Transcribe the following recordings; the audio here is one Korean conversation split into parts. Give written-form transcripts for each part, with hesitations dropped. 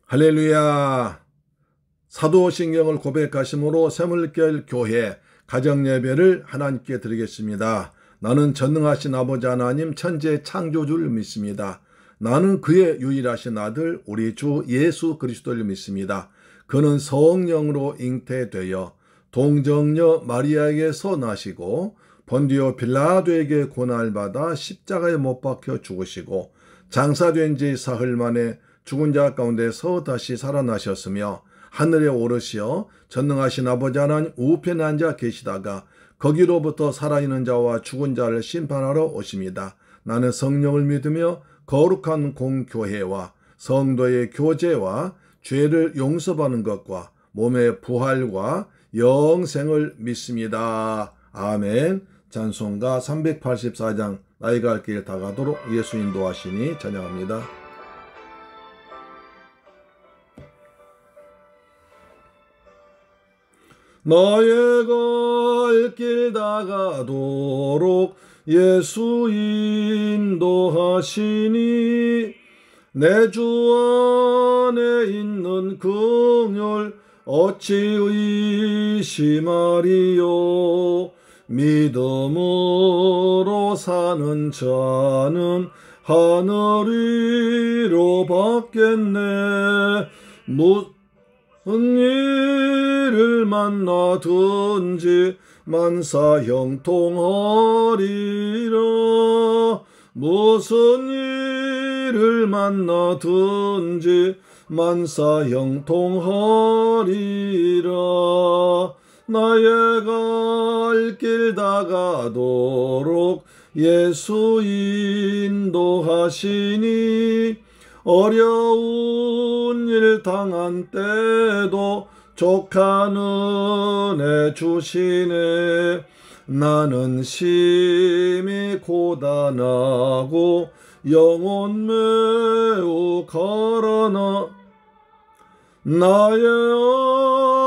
할렐루야. 사도신경을 고백하심으로 새물결 교회 가정예배를 하나님께 드리겠습니다. 나는 전능하신 아버지 하나님 천지의 창조주를 믿습니다. 나는 그의 유일하신 아들 우리 주 예수 그리스도를 믿습니다. 그는 성령으로 잉태되어 동정녀 마리아에게서 나시고 본디오 빌라도에게 고난받아 십자가에 못 박혀 죽으시고 장사된 지 사흘 만에 죽은 자 가운데서 다시 살아나셨으며 하늘에 오르시어 전능하신 아버지 하나님 우편에 앉아 계시다가 거기로부터 살아있는 자와 죽은 자를 심판하러 오십니다. 나는 성령을 믿으며 거룩한 공교회와 성도의 교제와 죄를 용서받는 것과 몸의 부활과 영생을 믿습니다. 아멘. 찬송가 384장 나의 갈 길 다가도록 예수 인도하시니 찬양합니다. 나의 갈 길 다가도록 예수 인도하시니 내 주 안에 있는 긍휼 어찌 의심하리요. 믿음으로 사는 자는 하늘 위로 받겠네. 무슨 일을 만나든지 만사 형통하리라. 무슨 일을 만나든지 만사 형통하리라. 나의 갈 길 다가도록 예수 인도하시니 어려운 일 당한 때도 족한 은혜 주시네. 나는 심히 고단하고 영혼 매우 가라나 나의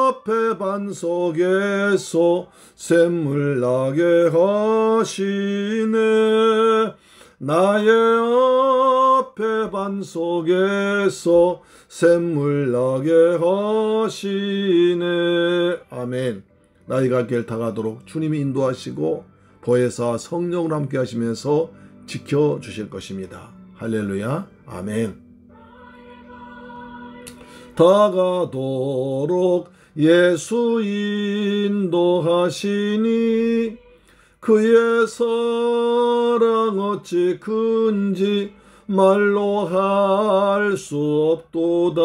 앞에 반석에서 샘물 나게 하시네. 나의 앞에 반석에서 샘물 나게 하시네. 아멘. 나의 갈 길 다가도록 주님이 인도하시고 보혜사 성령으로 함께 하시면서 지켜주실 것입니다. 할렐루야. 아멘. 다가도록 예수 인도하시니 그의 사랑 어찌 큰지 말로 할 수 없도다.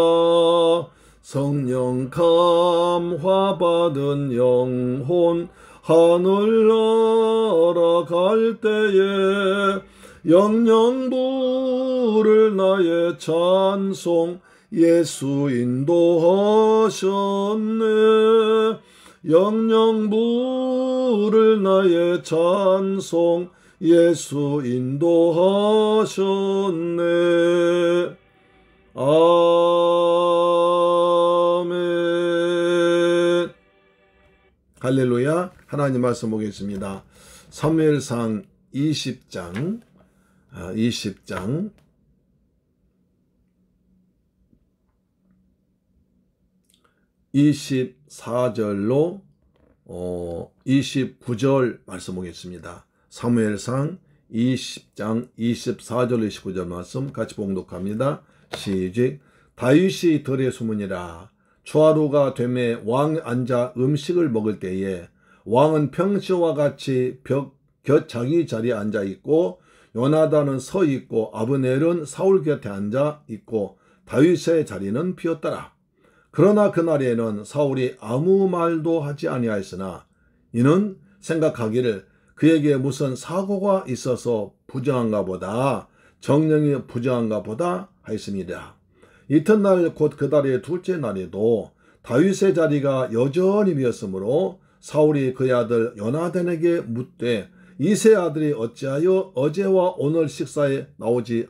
성령 감화 받은 영혼 하늘 날아갈 때에 영영 부를 나의 찬송 예수 인도하셨네. 영영 부를 나의 찬송 예수 인도하셨네. 아멘. 할렐루야. 하나님 말씀 보겠습니다. 사무엘상 20장 24절로 29절 말씀 보겠습니다. 사무엘상 20장 24절 29절 말씀 같이 봉독합니다. 시작. 다윗이 들에 숨으니라. 초하루가 되매 왕 앉아 음식을 먹을 때에 왕은 평시와 같이 벽 곁 자기 자리에 앉아 있고 요나단은 서 있고 아브넬은 사울 곁에 앉아 있고 다윗의 자리는 비었더라. 그러나 그날에는 사울이 아무 말도 하지 아니하였으나 이는 생각하기를 그에게 무슨 사고가 있어서 부정한가 보다, 정령이 부정한가 보다 하였습니다. 이튿날 곧 그 달의 둘째 날에도 다윗의 자리가 여전히 비었으므로 사울이 그의 아들 요나단에게 묻되 이 세 아들이 어찌하여 어제와 오늘 식사에 나오지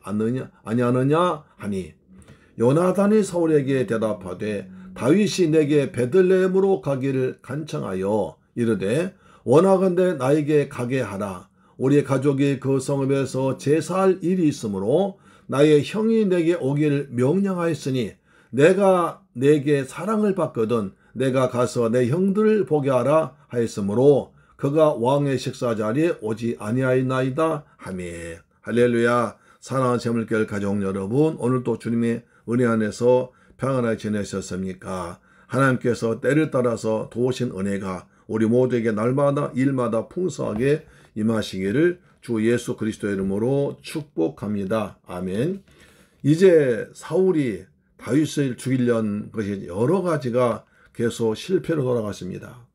아니하느냐 하니 요나단이 사울에게 대답하되 다윗이 내게 베들레헴으로 가기를 간청하여 이르되 원하건대 나에게 가게 하라. 우리 가족이 그 성읍에서 제사할 일이 있으므로 나의 형이 내게 오기를 명령하였으니 내가 내게 사랑을 받거든 내가 가서 내 형들을 보게 하라 하였으므로 그가 왕의 식사 자리에 오지 아니하였나이다 하며. 할렐루야. 사랑하는 재물교회 가족 여러분, 오늘도 주님의 은혜 안에서 평안하게 지내셨습니까? 하나님께서 때를 따라서 도우신 은혜가 우리 모두에게 날마다 일마다 풍성하게 임하시기를 주 예수 그리스도의 이름으로 축복합니다. 아멘. 이제 사울이 다윗을 죽이려는 것이 여러 가지가 계속 실패로 돌아갔습니다.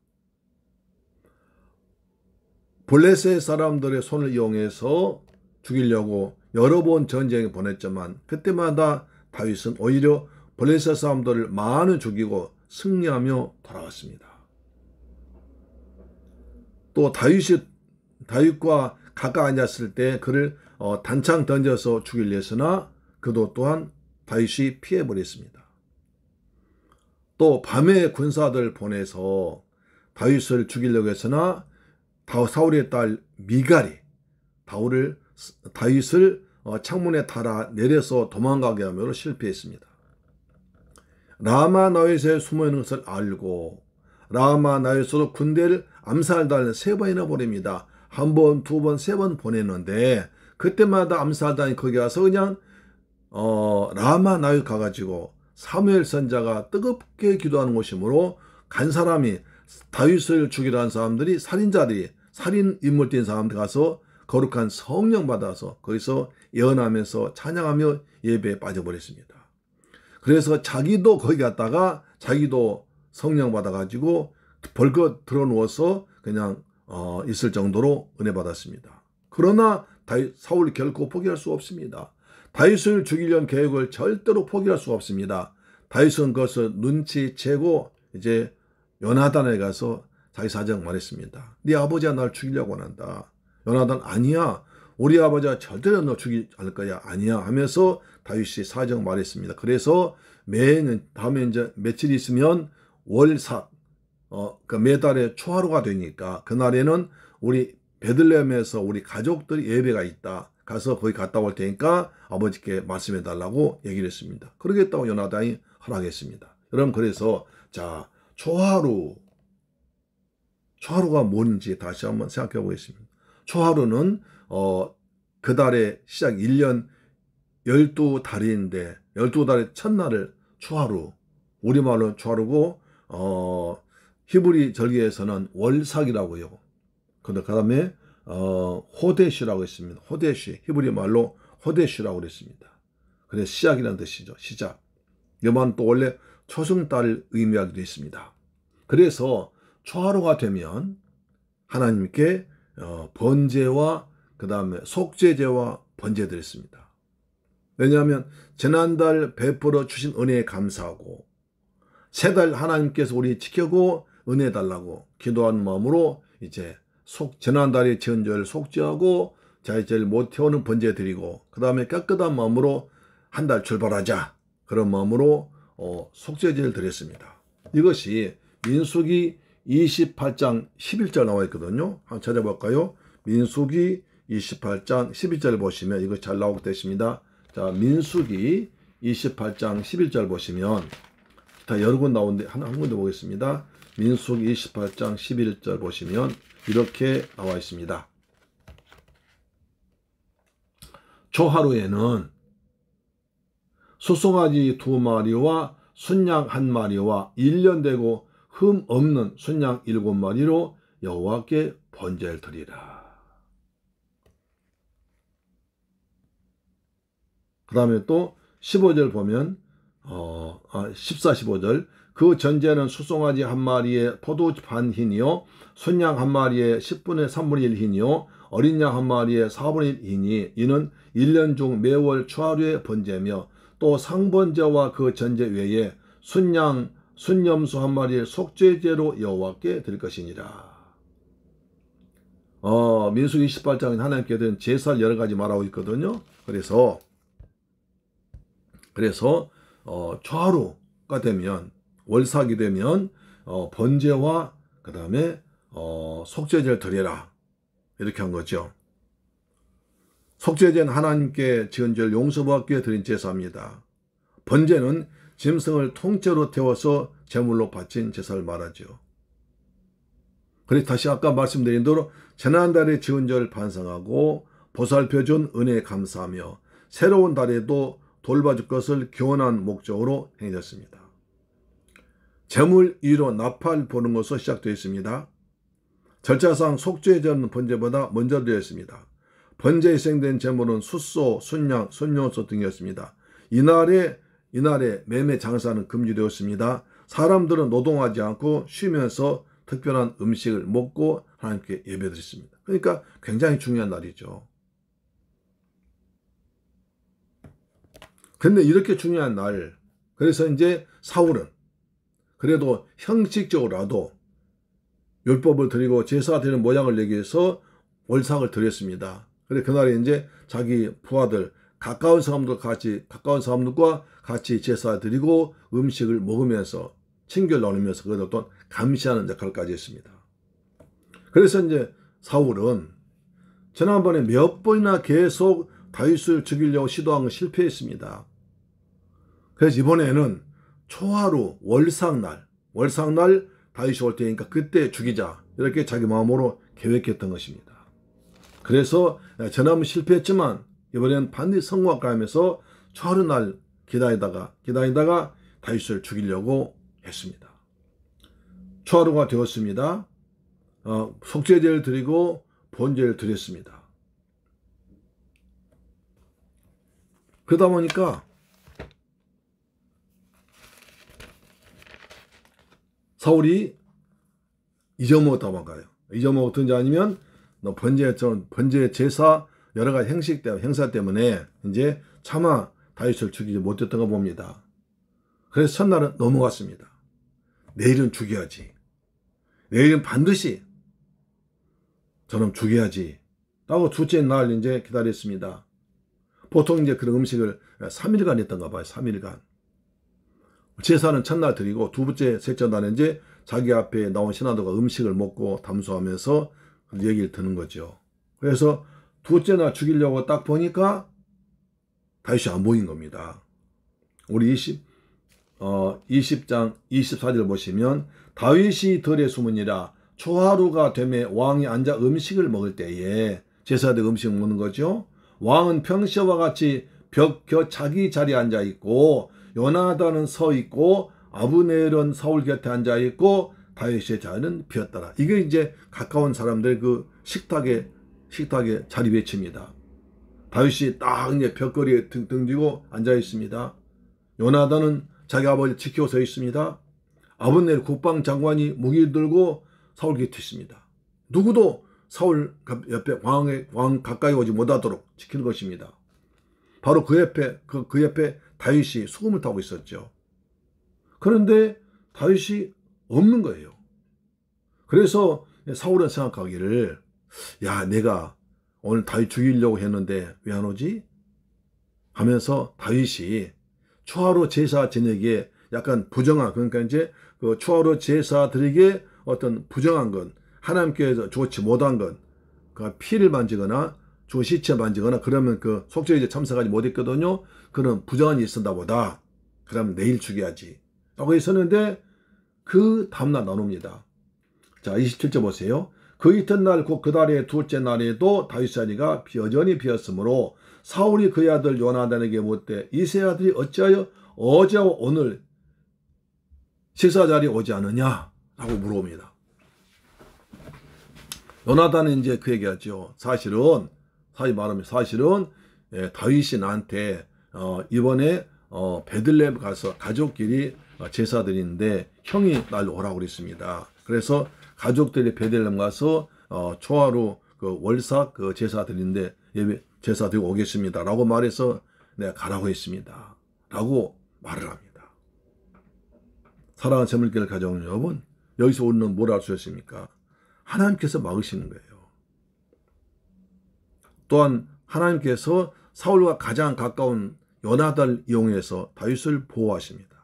블레셋 사람들의 손을 이용해서 죽이려고 여러 번 전쟁에 보냈지만 그때마다 다윗은 오히려 블레셋 사람들을 많이 죽이고 승리하며 돌아왔습니다. 또 다윗과 가까이 앉았을 때 그를 단창 던져서 죽이려 했으나 그도 또한 다윗이 피해버렸습니다. 또 밤에 군사들 보내서 다윗을 죽이려고 했으나 사울의 딸 미갈이 다윗을 창문에 달아 내려서 도망가게 하므로 실패했습니다. 라마 나윗에 숨어있는 것을 알고 라마 나윗으로 군대를 암살단을 3번이나 보냅니다. 1번, 2번, 3번 보냈는데 그때마다 암살단이 거기 가서 그냥 라마 나윗 가가지고 사무엘 선자가 뜨겁게 기도하는 곳이므로 간 사람이 다윗을 죽이라는 사람들이 살인자들이 살인 인물 뛴 사람들 가서 거룩한 성령 받아서 거기서 예언하면서 찬양하며 예배에 빠져버렸습니다. 그래서 자기도 거기 갔다가 자기도 성령 받아가지고 벌겋 들어누워서 그냥 있을 정도로 은혜 받았습니다. 그러나 사울이 결코 포기할 수 없습니다. 다윗을 죽이려는 계획을 절대로 포기할 수 없습니다. 다윗은 그것을 눈치채고 이제 요나단에 가서 자기 사정 말했습니다. 네 아버지가 날 죽이려고 한다. 요나단 아니야. 우리 아버지가 절대로 너 죽이지 않을 거야. 아니야 하면서 다윗이 사정 말했습니다. 그래서 다음에 이제 며칠 있으면 월삭 매달에 초하루가 되니까 그날에는 우리 베들레헴에서 우리 가족들이 예배가 있다. 가서 거기 갔다 올 테니까 아버지께 말씀해 달라고 얘기를 했습니다. 그러겠다고 요나단이 허락했습니다. 여러분 그래서 자 초하루가 뭔지 다시 한번 생각해 보겠습니다. 초하루는 그 달의 시작 1년 12달인데 12달의 첫날을 초하루, 우리말로 초하루고 히브리 절기에서는 월삭이라고요. 그 다음에 호데시라고 했습니다. 호데시, 히브리 말로 호데시라고 그랬습니다. 그래서 시작이라는 뜻이죠. 시작. 이만 또 원래 초승달을 의미하기도 했습니다. 그래서 초하루가 되면 하나님께 번제와 그 다음에 속죄제와 번제 드렸습니다. 왜냐하면 지난달 베풀어 주신 은혜에 감사하고 새 달 하나님께서 우리 지켜고 은혜 달라고 기도하는 마음으로 이제 지난달에 지은 죄를 속죄하고 자기 죄를 못 태우는 번제 드리고 그 다음에 깨끗한 마음으로 한 달 출발하자 그런 마음으로 속죄제를 드렸습니다. 이것이 민수기 28장 11절 나와 있거든요. 한번 찾아볼까요? 민수기 28장 11절 보시면 이거 잘 나오게 되십니다. 자, 민수기 28장 11절 보시면 다 여러 군 나오는데 한 군데 보겠습니다. 민수기 28장 11절 보시면 이렇게 나와 있습니다. 초하루에는 소송아지 2마리와 순양 1마리와 1년 되고 흠 없는 순양 7마리로 여호와께 번제를 드리라. 그 다음에 또 15절 보면 14, 15절 그 전제는 수송아지 1마리에 포도 반 흰이요 순양 1마리에 10분의 3분의 1 흰이요 어린 양 1마리에 4분의 1 흰이 이는 1년 중 매월 초하루의 번제며 또 상번제와 그 전제 외에 순염소 1마리의 속죄제로 여호와께 드릴 것이니라. 민수기 28장은 하나님께 드린 제사를 여러 가지 말하고 있거든요. 그래서 초하루가 되면 월삭이 되면 번제와 그 다음에 속죄제를 드려라 이렇게 한 거죠. 속죄제는 하나님께 지은 죄를 용서받기 위해 드린 제사입니다. 번제는 짐승을 통째로 태워서 제물로 바친 제사를 말하죠. 그래서 다시 아까 말씀드린 대로 지난달에 지은 죄를 반성하고 보살펴준 은혜에 감사하며 새로운 달에도 돌봐줄 것을 기원한 목적으로 행해졌습니다. 제물 위로 나팔 보는 것으로 시작되어 있습니다. 절차상 속죄제는 번제보다 먼저 드렸습니다. 번제에 희생된 제물은 숫소, 순양, 순용소 등이었습니다. 이날에 매매 장사는 금지되었습니다. 사람들은 노동하지 않고 쉬면서 특별한 음식을 먹고 하나님께 예배드렸습니다. 그러니까 굉장히 중요한 날이죠. 근데 이렇게 중요한 날, 그래서 이제 사울은 그래도 형식적으로라도 율법을 드리고 제사 드리는 모양을 내기 위해서 월삭을 드렸습니다. 그래 그날에 이제 자기 부하들, 가까운 사람들과 같이 제사 드리고 음식을 먹으면서 친교를 나누면서 그것을 어떤 감시하는 역할까지 했습니다. 그래서 이제 사울은 지난번에 몇 번이나 계속 다윗을 죽이려고 시도한 건 실패했습니다. 그래서 이번에는 초하루 월삭날 다윗이 올 테니까 그때 죽이자 이렇게 자기 마음으로 계획했던 것입니다. 그래서 전함은 실패했지만 이번에는 반드시 성공할까 하면서 초하루 날 기다리다가 다윗을 죽이려고 했습니다. 초하루가 되었습니다. 속죄제를 드리고 번제를 드렸습니다. 그러다 보니까 사울이 잊어먹었다고 할까요? 잊어먹었든지 아니면 번제 제사 여러 가지 행사 때문에 이제 차마 다윗을 죽이지 못했던 거 봅니다. 그래서 첫날은 넘어갔습니다. 내일은 죽여야지. 내일은 반드시 저놈 죽여야지. 라고 둘째 날 이제 기다렸습니다. 보통 이제 그런 음식을 3일간 했던가 봐요. 3일간. 제사는 첫날 드리고 두 번째, 셋째 날에 이제 자기 앞에 나온 신하들과 음식을 먹고 담소하면서 얘기를 듣는 거죠. 그래서 둘째 날 죽이려고 딱 보니까 다윗이 안 보인 겁니다. 우리 20장 24절 보시면 다윗이 들에 숨으니라 초하루가 되매 왕이 앉아 음식을 먹을 때에 제사대 음식 먹는 거죠. 왕은 평시와 같이 벽 곁 자기 자리에 앉아 있고 요나단은 서 있고 아브넬은 사울 곁에 앉아 있고 다윗의 자리는 비었더라. 이게 이제 가까운 사람들 그 식탁에 자리 배치입니다. 다윗이 딱 이제 벽걸이에 등 뒤고 앉아 있습니다. 요나단은 자기 아버지를 지키고 서 있습니다. 아브넬 국방장관이 무기 들고 사울 곁에 있습니다. 누구도 사울 옆에 왕 가까이 오지 못하도록 지키는 것입니다. 바로 그 옆에 다윗이 수금을 타고 있었죠. 그런데 다윗이 없는 거예요. 그래서 사울은 생각하기를 야 내가 오늘 다윗 죽이려고 했는데 왜 안 오지? 하면서 다윗이 초하루 제사 지내기에 약간 부정한 그러니까 이제 그 초하루 제사 드리기에 어떤 부정한 건 하나님께서 좋지 못한 건 그 피를 만지거나 주 시체 만지거나 그러면 그 속죄제에 참석하지 못했거든요. 그런 부정한 일이 있었나 보다. 그러면 내일 죽여야지. 라고 했었는데 그 다음날 나눕니다. 자 27절 보세요. 그 이튿날 곧 그 달의 둘째 날에도 다윗 자리가 여전히 비었으므로 사울이 그의 아들 요나단에게 묻되 이 세 아들이 어찌하여 어제와 오늘 식사 자리에 오지 않느냐? 라고 물어봅니다. 요나단은 이제 그 얘기하죠. 사실은 다윗이 나한테 이번에 베들레헴 가서 가족끼리 제사 드리는데 형이 날 오라고 그랬습니다. 그래서 가족들이 베들레헴 가서 초하루 그 월삭 그 제사 드리는데 제사 드리고 오겠습니다. 라고 말해서 내가 가라고 했습니다. 라고 말을 합니다. 사랑하는 재물기를 가져오는 여러분, 여기서 우리는 뭘 알 수 있습니까? 하나님께서 막으시는 거예요. 또한 하나님께서 사울과 가장 가까운 요나단을 이용해서 다윗을 보호하십니다.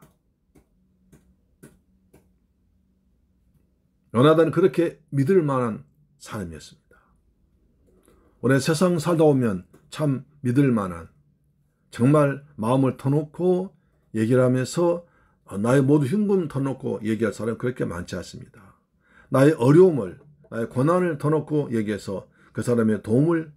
요나단은 그렇게 믿을 만한 사람이었습니다. 오늘 세상 살다 오면 참 믿을 만한 정말 마음을 터놓고 얘기를 하면서 나의 모든 흉금 터놓고 얘기할 사람이 그렇게 많지 않습니다. 나의 어려움을, 나의 고난을 터놓고 얘기해서 그 사람의 도움을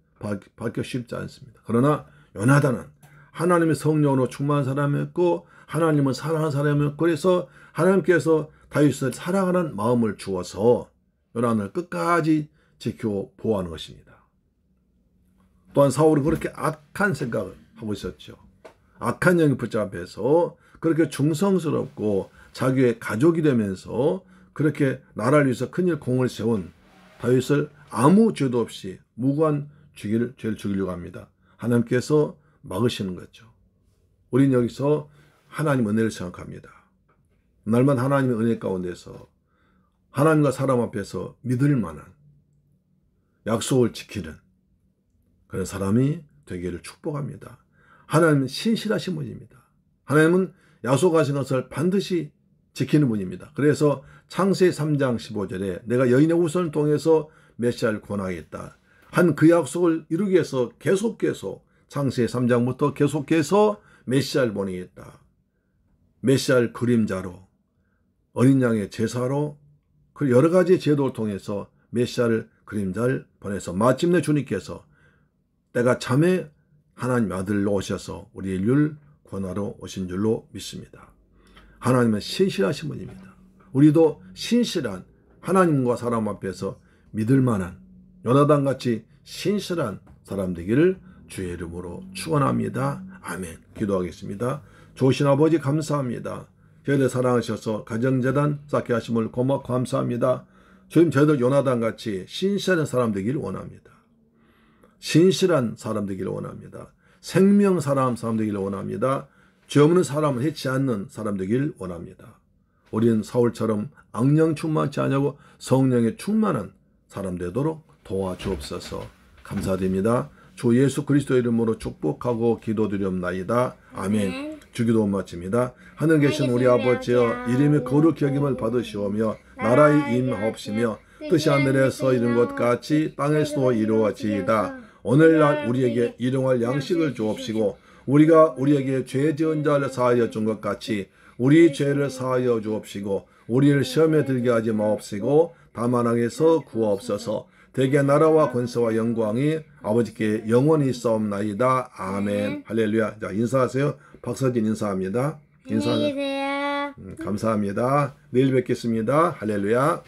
받기 쉽지 않습니다. 그러나 요나단은 하나님의 성령으로 충만한 사람이었고 하나님은 사랑하는 사람이었고 그래서 하나님께서 다윗을 사랑하는 마음을 주어서 요나단을 끝까지 지켜 보호하는 것입니다. 또한 사울이 그렇게 악한 생각을 하고 있었죠. 악한 영이 붙잡혀서 그렇게 중성스럽고 자기의 가족이 되면서 그렇게 나라를 위해서 큰일 공을 세운 다윗을 아무 죄도 없이 무고한 죄를 죽이려고 합니다. 하나님께서 막으시는 거죠. 우린 여기서 하나님 은혜를 생각합니다. 날마다 하나님의 은혜 가운데서 하나님과 사람 앞에서 믿을 만한 약속을 지키는 그런 사람이 되기를 축복합니다. 하나님은 신실하신 분입니다. 하나님은 약속하신 것을 반드시 지키는 분입니다. 그래서 창세기 3장 15절에 내가 여인의 후손을 통해서 메시아를 권하겠다 한 그 약속을 이루기 위해서 계속 창세기 3장부터 계속해서 메시아를 보내겠다. 메시아를 그림자로 어린 양의 제사로 그 여러 가지 제도를 통해서 메시아를 그림자를 보내서 마침내 주님께서 때가 참에 하나님 아들로 오셔서 우리 인류를 구원하러 오신 줄로 믿습니다. 하나님은 신실하신 분입니다. 우리도 신실한 하나님과 사람 앞에서 믿을 만한 요나단같이 신실한 사람 되기를 주의 이름으로 축원합니다. 아멘. 기도하겠습니다. 좋으신 아버지 감사합니다. 저희들 사랑하셔서 가정재단 쌓게 하심을 고맙고 감사합니다. 주님 저희들 요나단같이 신실한 사람 되기를 원합니다. 신실한 사람 되기를 원합니다. 생명 사람 되기를 원합니다. 죄 없는 사람을 해치 않는 사람 되기를 원합니다. 우리는 사울처럼 악령 충만치 않냐고 성령에 충만한 사람 되도록 도와주옵소서. 감사드립니다. 주 예수 그리스도 이름으로 축복하고 기도드리옵나이다. 아멘. 주기도 마칩니다. 하늘 계신 우리 아버지여 이름이 거룩히 여김을 받으시오며 나라의 임하옵시며 뜻이 하늘에서 이룬 것 같이 땅에서도 이루어지이다. 오늘날 우리에게 일용할 양식을 주옵시고 우리가 우리에게 죄 지은 자를 사하여 준 것 같이 우리 죄를 사하여 주옵시고 우리를 시험에 들게 하지 마옵시고 다만 악에서 구하옵소서. 대개 나라와 권세와 영광이 아버지께 영원히 있사옵나이다. 아멘. 할렐루야. 자, 인사하세요. 박서진 인사합니다. 안녕히 계세요. 감사합니다. 내일 뵙겠습니다. 할렐루야.